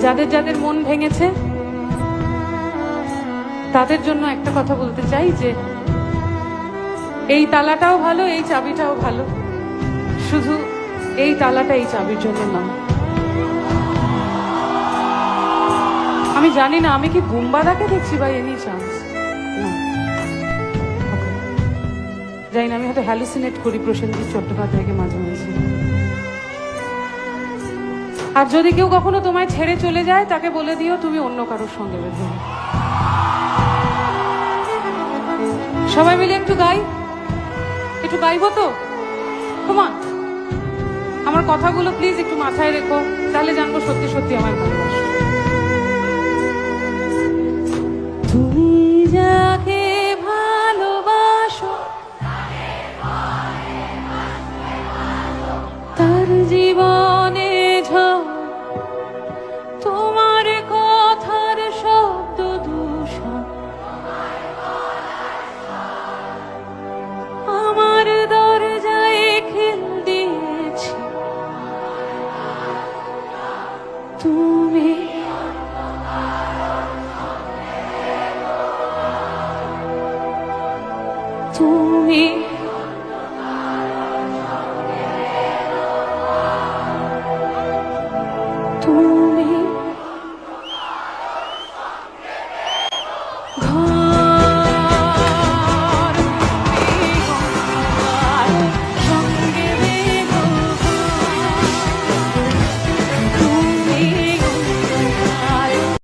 যাদের যাদের মন ভেঙেছে তাদের জন্য একটা কথা বলতে চাই যে এই তালাটাও ভালো, এই চাবিটাও ভালো, শুধু এই তালাটা এই চাবির জন্য না। আমি জানি না আমি কি বুম্বাদাকে দেখছি বা এনি চান্স, জানি না, আমি হয়তো হ্যালুসিনেট করি প্রসেনজিৎ চট্টোপাধ্যায়কে মাঝে মাঝে। আর যদি কেউ কখনো তোমায় ছেড়ে চলে যায় তাকে বলে দিও তুমি অন্য কারোর সঙ্গে বেঁধে। সবাই মিলে একটু গাই, একটু গাইবো তো? তোমার আমার কথাগুলো প্লিজ একটু মাথায় রেখো, তাহলে জানবো সত্যি সত্যি আমার ভালোবাসা। তুমি যাকে ভালোবাসো তার জীবনে ঝড়,